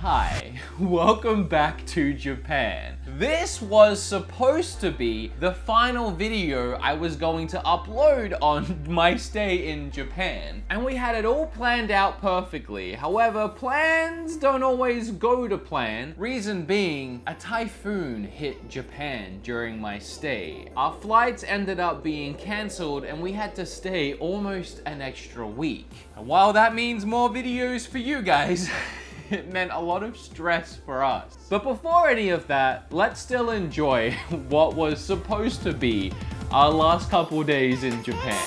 Hi, welcome back to Japan. This was supposed to be the final video I was going to upload on my stay in Japan. And we had it all planned out perfectly. However, plans don't always go to plan. Reason being, a typhoon hit Japan during my stay. Our flights ended up being cancelled and we had to stay almost an extra week. And while that means more videos for you guys, it meant a lot of stress for us. But before any of that, let's still enjoy what was supposed to be our last couple days in Japan.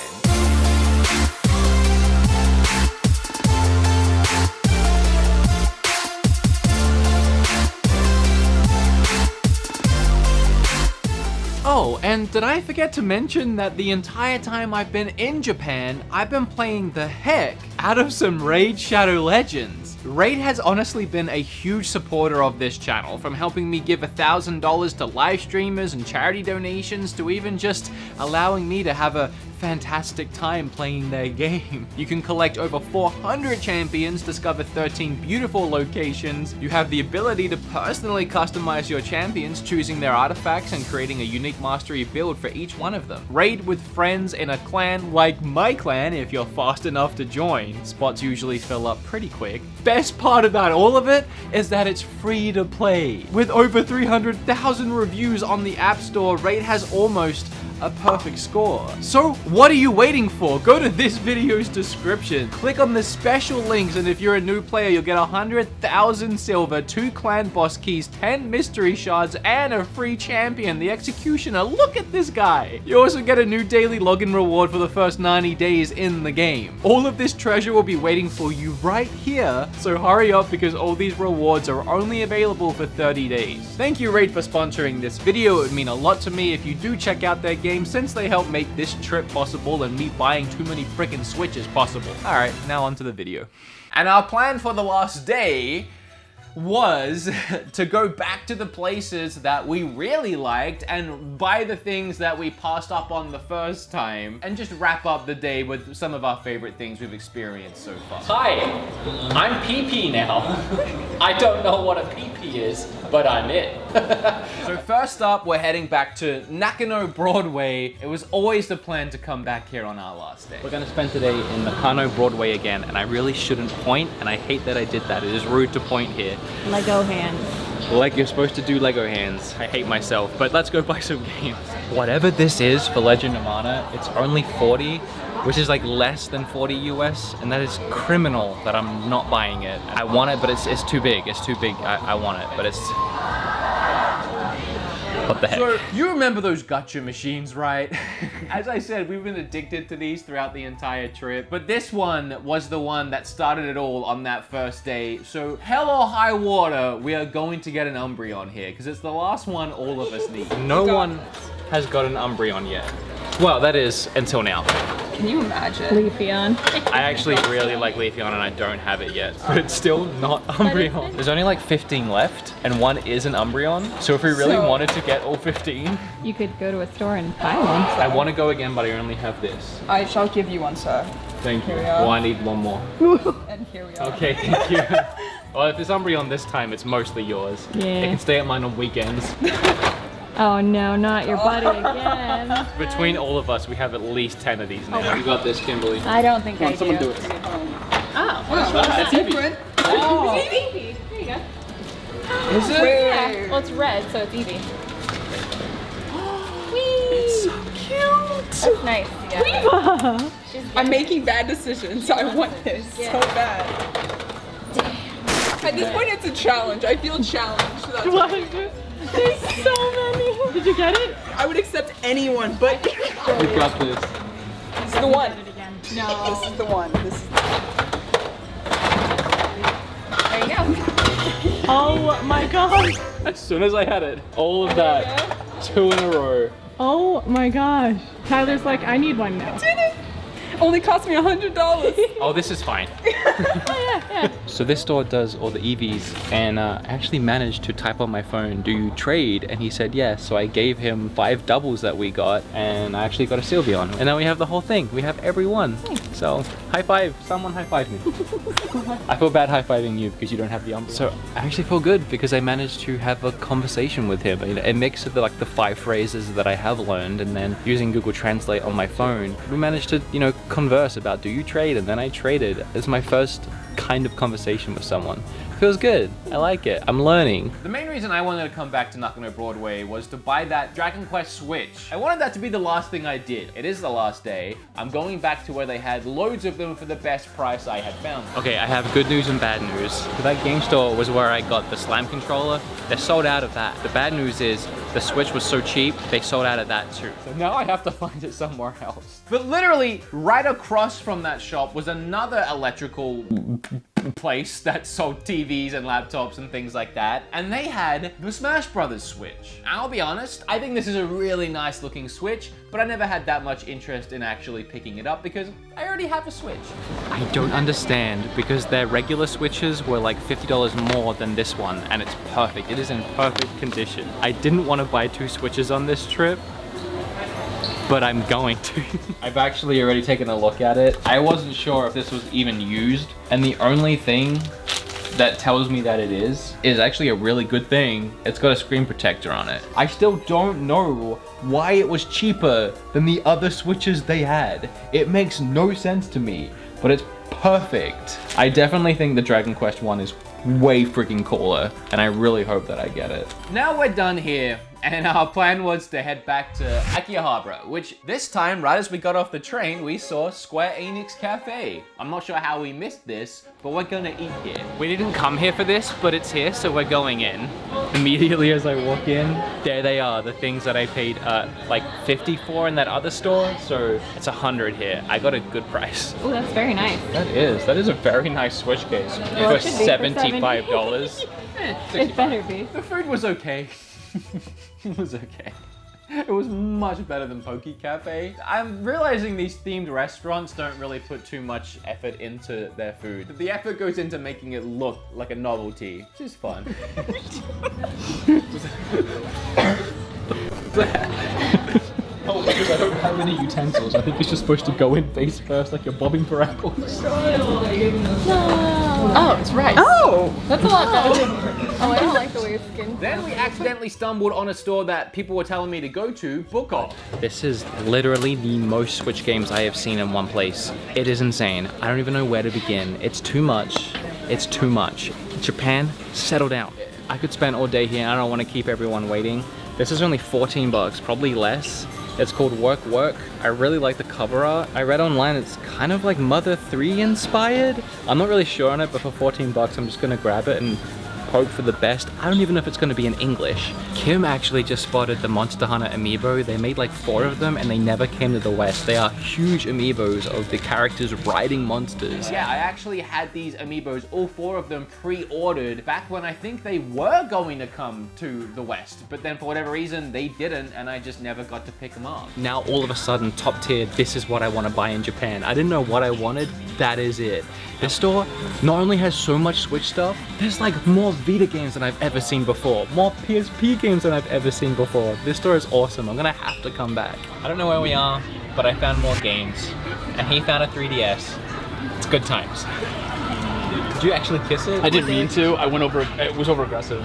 Oh, and did I forget to mention that the entire time I've been in Japan, I've been playing the heck out of some Raid Shadow Legends. Raid has honestly been a huge supporter of this channel, from helping me give $1,000 to live streamers and charity donations to even just allowing me to have a fantastic time playing their game. You can collect over 400 champions, discover 13 beautiful locations. You have the ability to personally customize your champions, choosing their artifacts and creating a unique mastery build for each one of them. Raid with friends in a clan like my clan if you're fast enough to join. Spots usually fill up pretty quick. Best part about all of it is that it's free to play. With over 300,000 reviews on the App Store, Raid has almost a perfect score. So what are you waiting for? Go to this video's description, click on the special links, and if you're a new player, you'll get 100,000 silver, 2 clan boss keys, 10 mystery shards, and a free champion, the Executioner. Look at this guy. You also get a new daily login reward for the first 90 days in the game. All of this treasure will be waiting for you right here, so hurry up because all these rewards are only available for 30 days. Thank you, Raid, for sponsoring this video. It would mean a lot to me if you do check out their game, since they helped make this trip possible and me buying too many freaking Switches possible. Alright, now on to the video. And our plan for the last day was to go back to the places that we really liked and buy the things that we passed up on the first time and just wrap up the day with some of our favorite things we've experienced so far. Hi, I'm PP now. I don't know what a PP is, but I'm it. So first up, we're heading back to Nakano Broadway. It was always the plan to come back here on our last day. We're gonna spend today in Nakano Broadway again, and I really shouldn't point, and I hate that I did that. It is rude to point here. Lego hands. Like you're supposed to do Lego hands. I hate myself, but let's go buy some games. Whatever this is for Legend of Mana, it's only 40, which is like less than 40 US, and that is criminal that I'm not buying it. I want it, but it's too big. It's too big. I want it, but it's... What the heck? So, you remember those gacha machines, right? As I said, we've been addicted to these throughout the entire trip, but this one was the one that started it all on that first day. So, hell or high water, we are going to get an Umbreon here, because it's the last one all of us need. No one has got an Umbreon yet. Well, that is until now. Can you imagine? Leafeon. I actually really like Leafeon and I don't have it yet, but it's still not Umbreon. There's only like 15 left and one is an Umbreon. So if we really wanted to get all 15, you could go to a store and buy one. I want to go again, but I only have this. I shall give you one, sir. Thank you. Well, I need one more. And here we are. Okay, thank you. Well, if it's Umbreon this time, it's mostly yours. Yeah. It can stay at mine on weekends. Oh no, not your buddy again. Between all of us, we have at least 10 of these now. You got this, Kimberly. I don't think I do. Someone do it. Oh, That's different. oh. It's Eevee. There you go. Is it? Yeah. Well, it's red, so it's Eevee. It's so cute. That's nice. Yeah. I'm making bad decisions. I want this so bad. Damn. At this point, it's a challenge. I feel challenged. That's What? There's so many. Did you get it? I would accept anyone, but We got this. this is the one. No. This is the one. This is There you go. Oh my god. As soon as I had it, all of that, 2 in a row. Oh my gosh. Tyler's like, I need one now. did it. Only cost me $100. Oh, this is fine. So this store does all the EVs, and I actually managed to type on my phone, do you trade? And he said yes, so I gave him 5 doubles that we got, and I actually got a Sylveon. And now we have the whole thing. We have every one. So, high five. Someone high five me. I feel bad high fiving you because you don't have the umbrella. So, I actually feel good because I managed to have a conversation with him. A mix of the 5 phrases that I have learned, and then using Google Translate on my phone, we managed to, converse about, do you trade? And then I traded. It's my first kind of conversation with someone. Feels good. I like it. I'm learning. The main reason I wanted to come back to Nakano Broadway was to buy that Dragon Quest Switch. I wanted that to be the last thing I did. It is the last day. I'm going back to where they had loads of them for the best price I had found. Okay, I have good news and bad news. That game store was where I got the Slam controller. They're sold out of that. The bad news is the Switch was so cheap, they sold out of that too. So now I have to find it somewhere else. But literally, right across from that shop was another electrical place that sold TVs and laptops and things like that, and they had the Smash Brothers Switch. I'll be honest, I think this is a really nice looking Switch, but I never had that much interest in actually picking it up because I already have a Switch. I don't understand, because their regular Switches were like $50 more than this one, and it's perfect. It is in perfect condition. I didn't want to buy 2 Switches on this trip, but I'm going to. I've actually already taken a look at it. I wasn't sure if this was even used, and the only thing that tells me that it is actually a really good thing. It's got a screen protector on it. I still don't know why it was cheaper than the other Switches they had. It makes no sense to me, but it's perfect. I definitely think the Dragon Quest one is way freaking cooler, and I really hope that I get it. Now we're done here, and our plan was to head back to Akihabara, which this time, right as we got off the train, we saw Square Enix Cafe. I'm not sure how we missed this, but we're gonna eat here. We didn't come here for this, but it's here, so we're going in. Immediately as I walk in, there they are, the things that I paid like 50 for in that other store, so it's 100 here. I got a good price. Oh, that's very nice. That is a very nice Switch case for $75. It better be. The food was okay. It was okay. It was much better than Poke Cafe. I'm realizing these themed restaurants don't really put too much effort into their food. The effort goes into making it look like a novelty, which is fun. Oh, because I don't have any utensils. I think it's just supposed to go in face first, like you're bobbing for apples. Oh, it's rice. Oh, that's a lot better. Oh, I don't like the way it's skinned. Then we accidentally stumbled on a store that people were telling me to go to, Book Off. This is literally the most Switch games I have seen in one place. It is insane. I don't even know where to begin. It's too much. It's too much. Japan, settle down. I could spend all day here and I don't want to keep everyone waiting. This is only 14 bucks, probably less. It's called Work Work. I really like the cover art. I read online it's kind of like Mother 3 inspired. I'm not really sure on it, but for 14 bucks I'm just gonna grab it and hope for the best. I don't even know if it's gonna be in English. Kim actually just spotted the Monster Hunter amiibo. They made like 4 of them and they never came to the West. They are huge amiibos of the characters riding monsters. Yeah, I actually had these amiibos, all 4 of them pre-ordered back when I think they were going to come to the West, but then for whatever reason they didn't and I just never got to pick them up. Now all of a sudden, top tier, this is what I want to buy in Japan. I didn't know what I wanted, that is it. This store not only has so much Switch stuff, there's like more Vita games than I've ever seen before, more PSP games than I've ever seen before. This store is awesome. I'm gonna have to come back. I don't know where we are, but I found more games, and he found a 3DS. It's good times. Did you actually kiss it? I didn't mean to. I went over. It was over aggressive.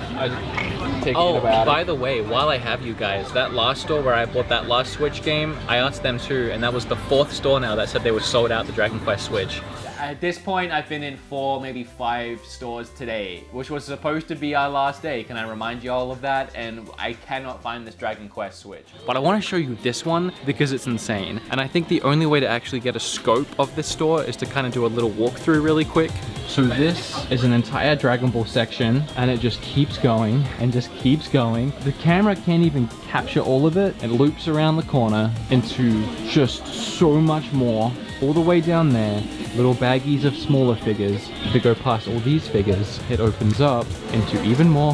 Oh, by the way, while I have you guys, that last store where I bought that last Switch game, I asked them too, and that was the 4th store now that said they were sold out the Dragon Quest Switch. At this point, I've been in 4, maybe 5 stores today, which was supposed to be our last day. Can I remind you all of that? And I cannot find this Dragon Quest Switch. But I want to show you this one because it's insane. And I think the only way to actually get a scope of this store is to kind of do a little walkthrough really quick. So this is an entire Dragon Ball section, and it just keeps going and just keeps going. The camera can't even capture all of it. It loops around the corner into just so much more. All the way down there, little baggies of smaller figures. If we go past all these figures, it opens up into even more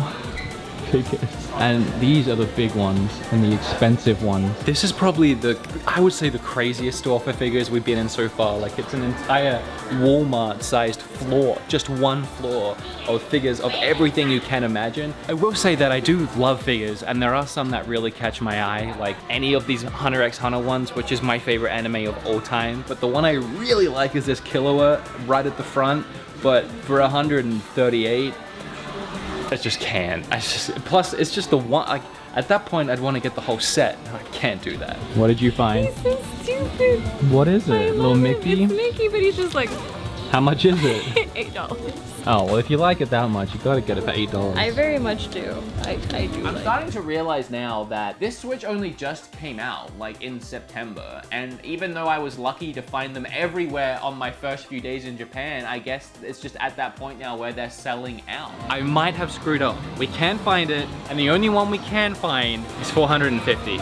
biggest. And these are the big ones and the expensive ones. This is probably I would say the craziest store for figures we've been in so far. Like it's an entire Walmart-sized floor, just one floor of figures of everything you can imagine. I will say that I do love figures, and there are some that really catch my eye, like any of these Hunter x Hunter ones, which is my favorite anime of all time. But the one I really like is this Killua right at the front, but for 138, I just can't. Plus it's just the one, like, at that point I'd want to get the whole set. I can't do that. What did you find? He's so stupid. What is it? Little Mickey? It's Mickey, but he's just like How much is it? $8. Oh, well, if you like it that much, you gotta get it for $8. I very much do. I do. I'm like starting to realize now that this Switch only just came out, like in September, and even though I was lucky to find them everywhere on my first few days in Japan, I guess it's just at that point now where they're selling out. I might have screwed up. We can find it, and the only one we can find is $450.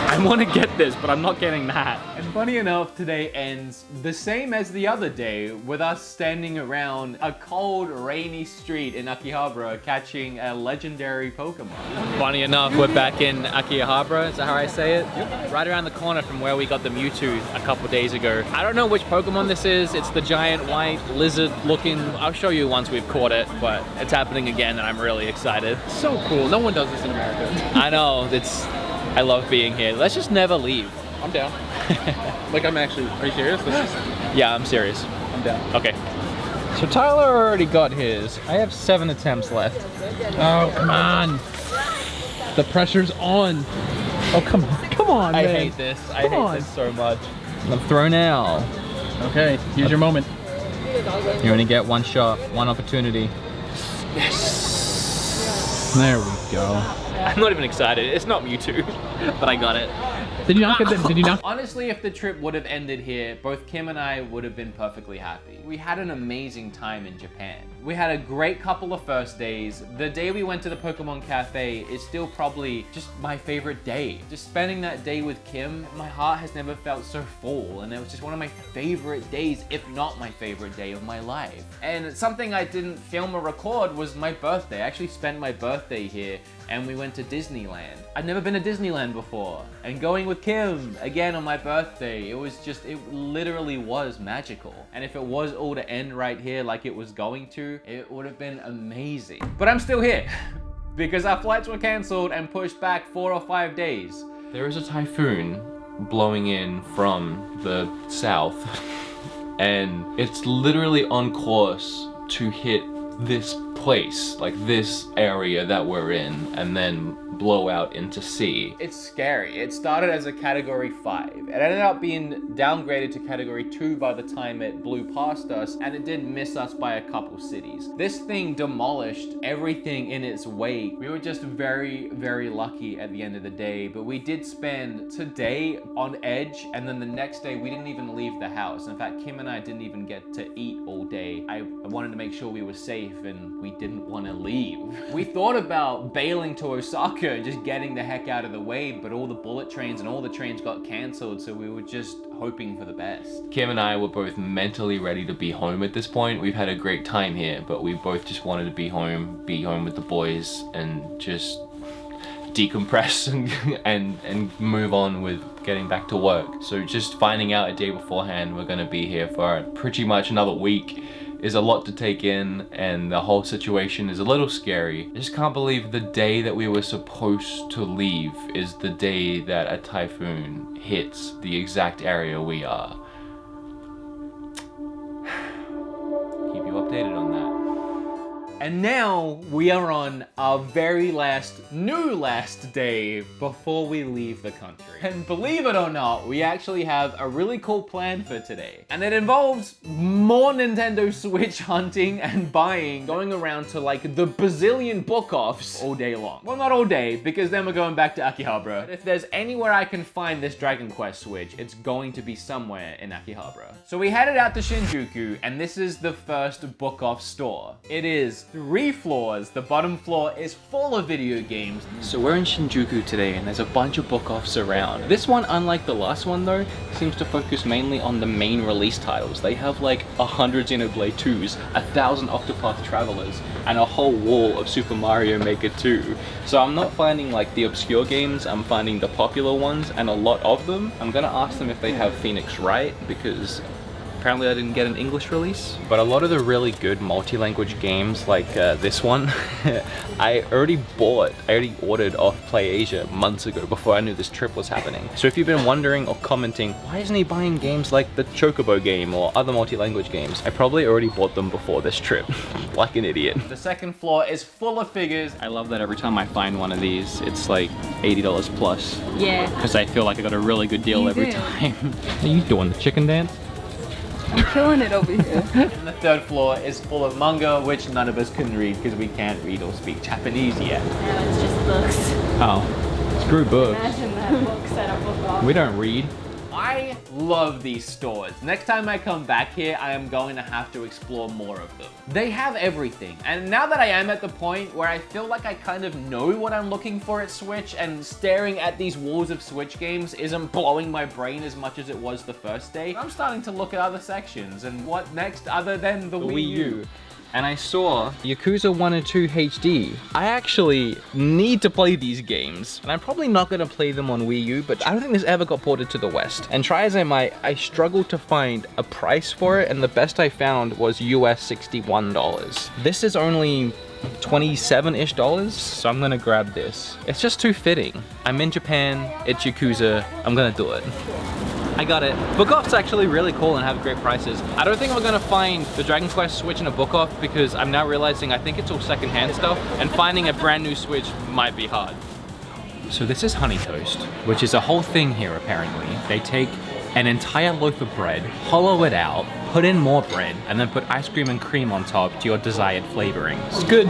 I want to get this, but I'm not getting that. And funny enough, today ends the same as the other day, with us standing around a cold, rainy street in Akihabara catching a legendary Pokemon. Funny enough, we're back in Akihabara, is that how I say it? Yep. Right around the corner from where we got the Mewtwo a couple days ago. I don't know which Pokemon this is. It's the giant white lizard looking. I'll show you once we've caught it, but it's happening again and I'm really excited. So cool. No one does this in America. I know, I love being here. Let's just never leave. I'm down. Like, I'm actually, are you serious? Yeah, I'm serious. I'm down. Okay. So Tyler already got his. I have 7 attempts left. Oh, come on. The pressure's on. Oh, come on. Come on, man. I hate this. I hate this so much. I'm throw now. Okay, here's your moment. You only get one shot, one opportunity. Yes. There we go. I'm not even excited. It's not Mewtwo, but I got it. Did you not get that? Did you not? Honestly, if the trip would have ended here, both Kim and I would have been perfectly happy. We had an amazing time in Japan. We had a great couple of first days. The day we went to the Pokemon Cafe is still probably just my favorite day. Just spending that day with Kim, my heart has never felt so full, and it was just one of my favorite days, if not my favorite day of my life. And something I didn't film or record was my birthday. I actually spent my birthday here, and we went to Disneyland. I'd never been to Disneyland before, and going with Kim again on my birthday, it literally was magical. And if it was all to end right here like it was going to, it would have been amazing. But I'm still here because our flights were canceled and pushed back 4 or 5 days. There is a typhoon blowing in from the south and it's literally on course to hit this place, like this area that we're in, and then blow out into sea. It's scary. It started as a category 5. It ended up being downgraded to category 2 by the time it blew past us, and it did miss us by a couple cities. This thing demolished everything in its wake. We were just very, very lucky at the end of the day, but we did spend today on edge, and then the next day we didn't even leave the house. In fact, Kim and I didn't even get to eat all day. I wanted to make sure we were safe, and we didn't want to leave. We thought about bailing to Osaka and just getting the heck out of the way, but all the bullet trains and all the trains got cancelled, so we were just hoping for the best. Kim and I were both mentally ready to be home at this point. We've had a great time here, but we both just wanted to be home with the boys and just decompress and move on with getting back to work. So just finding out a day beforehand we're gonna be here for pretty much another week is a lot to take in, and the whole situation is a little scary. I just can't believe the day that we were supposed to leave is the day that a typhoon hits the exact area we are. Keep you updated on that. And now we are on our very last day before we leave the country. And believe it or not, we actually have a really cool plan for today. And it involves more Nintendo Switch hunting and buying, going around to like the bazillion book-offs all day long. Well, not all day, because then we're going back to Akihabara. But if there's anywhere I can find this Dragon Quest Switch, it's going to be somewhere in Akihabara. So we headed out to Shinjuku, and this is the first book-off store. It is 3 floors. The bottom floor is full of video games. So we're in Shinjuku today and there's a bunch of book-offs around. This one, unlike the last one though, seems to focus mainly on the main release titles. They have like 100 Xenoblade 2s, 1,000 Octopath Travelers, and a whole wall of Super Mario Maker 2. So I'm not finding like the obscure games, I'm finding the popular ones and a lot of them. I'm gonna ask them if they have Phoenix Wright because apparently I didn't get an English release. But a lot of the really good multi-language games like this one, I already ordered off PlayAsia months ago before I knew this trip was happening. So if you've been wondering or commenting, why isn't he buying games like the Chocobo game or other multi-language games? I probably already bought them before this trip, like an idiot. The second floor is full of figures. I love that every time I find one of these, it's like $80 plus. Yeah. Because I feel like I got a really good deal every time. Are you doing the chicken dance? I'm killing it over here. And the third floor is full of manga, which none of us can read because we can't read or speak Japanese yet. No, it's just books. Oh, screw books. Imagine that books at a book off. We don't read. I love these stores. Next time I come back here, I am going to have to explore more of them. They have everything. And now that I am at the point where I feel like I kind of know what I'm looking for at Switch, and staring at these walls of Switch games isn't blowing my brain as much as it was the first day, I'm starting to look at other sections and what next other than the Wii U. And I saw Yakuza 1 and 2 HD. I actually need to play these games. And I'm probably not gonna play them on Wii U, but I don't think this ever got ported to the West. And try as I might, I struggled to find a price for it, and the best I found was US $61. This is only 27-ish dollars, so I'm gonna grab this. It's just too fitting. I'm in Japan, it's Yakuza, I'm gonna do it. I got it. Book off's actually really cool and have great prices. I don't think we're gonna find the Dragon Quest Switch in a book off because I'm now realizing I think it's all secondhand stuff, and finding a brand new Switch might be hard. So this is honey toast, which is a whole thing here apparently. They take an entire loaf of bread, hollow it out, put in more bread, and then put ice cream and cream on top to your desired flavoring. It's good.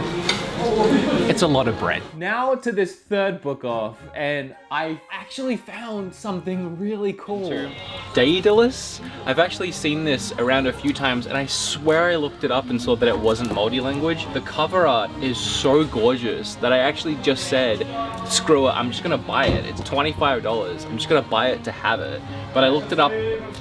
It's a lot of bread. Now to this third book off, and I actually found something really cool. Daedalus? I've actually seen this around a few times, and I swear I looked it up and saw that it wasn't multi-language. The cover art is so gorgeous that I actually just said, screw it, I'm just gonna buy it. It's $25. I'm just gonna buy it to have it. But I looked it up,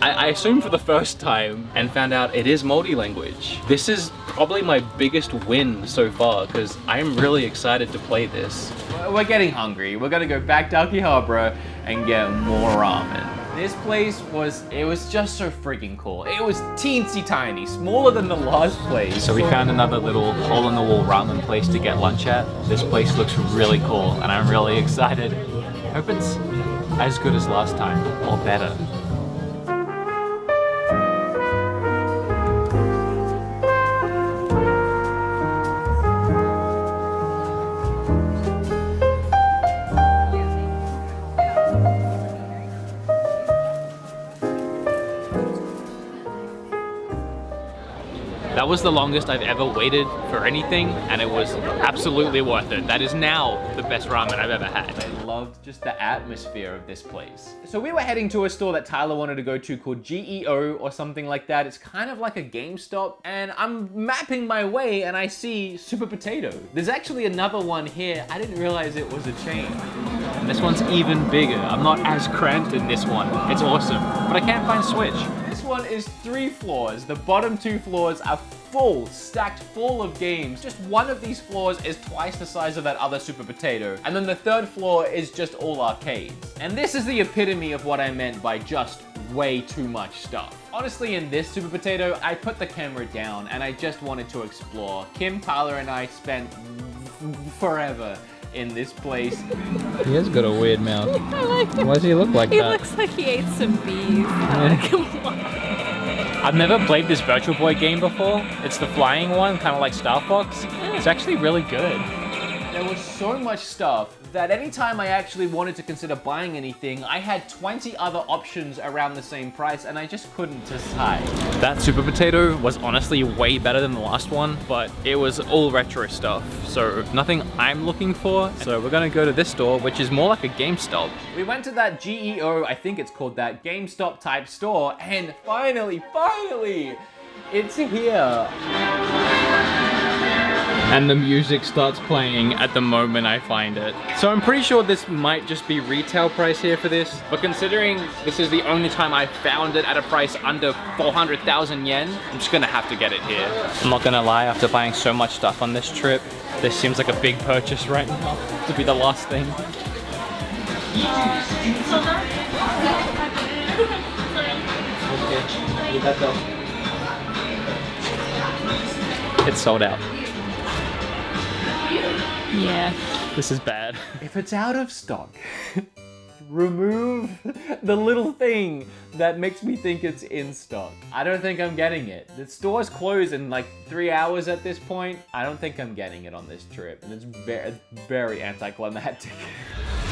I assumed for the first time, and found out it is multi-language. This is probably my biggest win so far, because I'm really excited to play this. We're getting hungry. We're gonna go back to Akihabara and get more ramen. This place was just so freaking cool. It was teensy tiny, smaller than the last place. So we found another little hole in the wall ramen place to get lunch at. This place looks really cool and I'm really excited. Hope it's as good as last time, or better. That was the longest I've ever waited for anything, and it was absolutely worth it. That is now the best ramen I've ever had. I loved just the atmosphere of this place. So we were heading to a store that Tyler wanted to go to called GEO or something like that. It's kind of like a GameStop, and I'm mapping my way and I see Super Potato. There's actually another one here. I didn't realize it was a chain. And this one's even bigger. I'm not as cramped in this one. It's awesome, but I can't find Switch. This one is 3 floors. The bottom 2 floors are full, stacked full of games. Just one of these floors is twice the size of that other Super Potato. And then the third floor is just all arcades. And this is the epitome of what I meant by just way too much stuff. Honestly, in this Super Potato, I put the camera down and I just wanted to explore. Kim, Tyler, and I spent forever in this place. He has got a weird mouth. I like it. Why does he look like He that? looks like he ate some bees. Come on. I've never played this Virtual Boy game before. It's the flying one, kind of like Star Fox. It's actually really good. There was so much stuff that anytime I actually wanted to consider buying anything, I had 20 other options around the same price and I just couldn't decide. That Super Potato was honestly way better than the last one, but it was all retro stuff, so nothing I'm looking for. So we're gonna go to this store, which is more like a GameStop. We went to that GEO, I think it's called that, GameStop type store, and finally, it's here. And the music starts playing at the moment I find it. So I'm pretty sure this might just be retail price here for this, but considering this is the only time I found it at a price under 400,000 yen, I'm just gonna have to get it here. I'm not gonna lie, after buying so much stuff on this trip, this seems like a big purchase right now to be the last thing. It's sold out. Yeah. This is bad. If it's out of stock, remove the little thing that makes me think it's in stock. I don't think I'm getting it. The store's closed in like 3 hours at this point. I don't think I'm getting it on this trip. And it's very, very anticlimactic.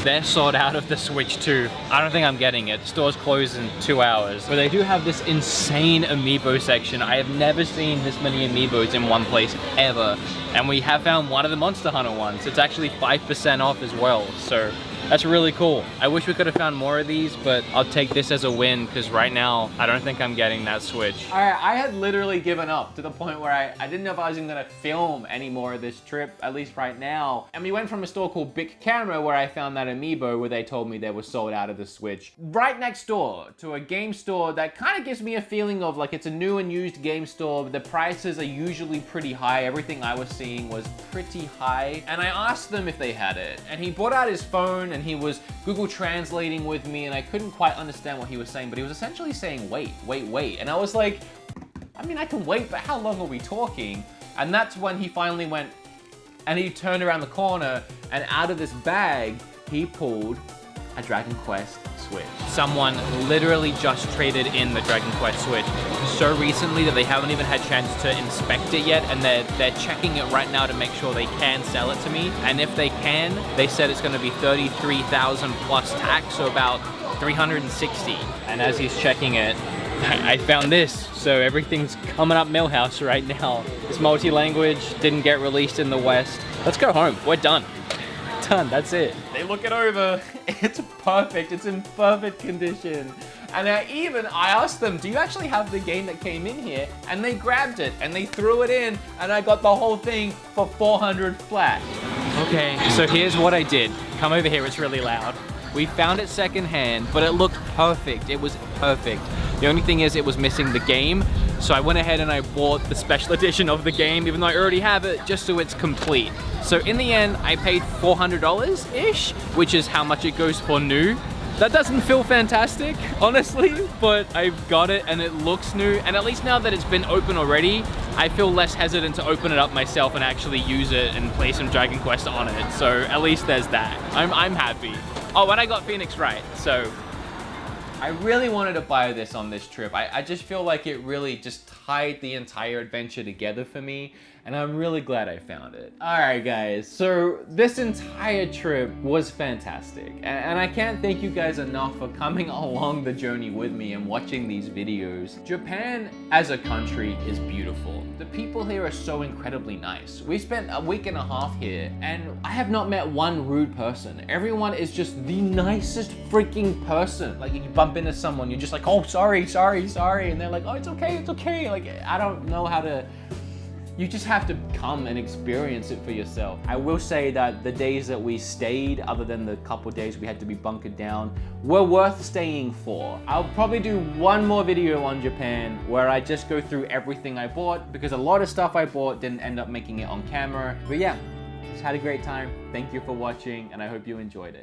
They're sold out of the Switch too. I don't think I'm getting it. The store's closed in 2 hours. But they do have this insane amiibo section. I have never seen this many amiibos in one place ever. And we have found one of the Monster Hunter ones. It's actually 5% off as well. So that's really cool. I wish we could have found more of these, but I'll take this as a win because right now, I don't think I'm getting that Switch. I had literally given up to the point where I didn't know if I was even gonna film any more of this trip, at least right now. And we went from a store called Bic Camera where I found that amiibo where they told me they were sold out of the Switch. Right next door to a game store that kind of gives me a feeling of like it's a new and used game store. The prices are usually pretty high. Everything I was seeing was pretty high. And I asked them if they had it. And he brought out his phone and he was Google translating with me and I couldn't quite understand what he was saying, but he was essentially saying, wait, wait, wait. And I was like, I mean, I can wait, but how long are we talking? And that's when he finally went and he turned around the corner and out of this bag, he pulled a Dragon Quest Switch. Someone literally just traded in the Dragon Quest Switch so recently that they haven't even had chance to inspect it yet, and they're checking it right now to make sure they can sell it to me. And if they can, they said it's gonna be 33,000 plus tax, so about 360. And as he's checking it, I found this. So everything's coming up Millhouse right now. It's multi-language, didn't get released in the West. Let's go home, we're done. Done, that's it. They look it over, it's perfect, it's in perfect condition. And I asked them, do you actually have the game that came in here? And they grabbed it and they threw it in and I got the whole thing for 400 flat. Okay, so here's what I did. Come over here, it's really loud. We found it secondhand, but it looked perfect. It was perfect. The only thing is it was missing the game. So I went ahead and I bought the special edition of the game, even though I already have it, just so it's complete. So in the end, I paid $400-ish, which is how much it goes for new. That doesn't feel fantastic, honestly, but I've got it and it looks new. And at least now that it's been open already, I feel less hesitant to open it up myself and actually use it and play some Dragon Quest on it. So at least there's that. I'm happy. Oh, and I got Phoenix right, so. I really wanted to buy this on this trip. I just feel like it really just tied the entire adventure together for me, and I'm really glad I found it. All right, guys, so this entire trip was fantastic, and I can't thank you guys enough for coming along the journey with me and watching these videos. Japan as a country is beautiful. The people here are so incredibly nice. We spent a week and a half here, and I have not met one rude person. Everyone is just the nicest freaking person. Like, you bump into someone, you're just like, oh, sorry, sorry, sorry, and they're like, oh, it's okay, it's okay. Like, I don't know how to. You just have to come and experience it for yourself. I will say that the days that we stayed, other than the couple days we had to be bunkered down, were worth staying for. I'll probably do one more video on Japan where I just go through everything I bought, because a lot of stuff I bought didn't end up making it on camera. But yeah, just had a great time. Thank you for watching, and I hope you enjoyed it.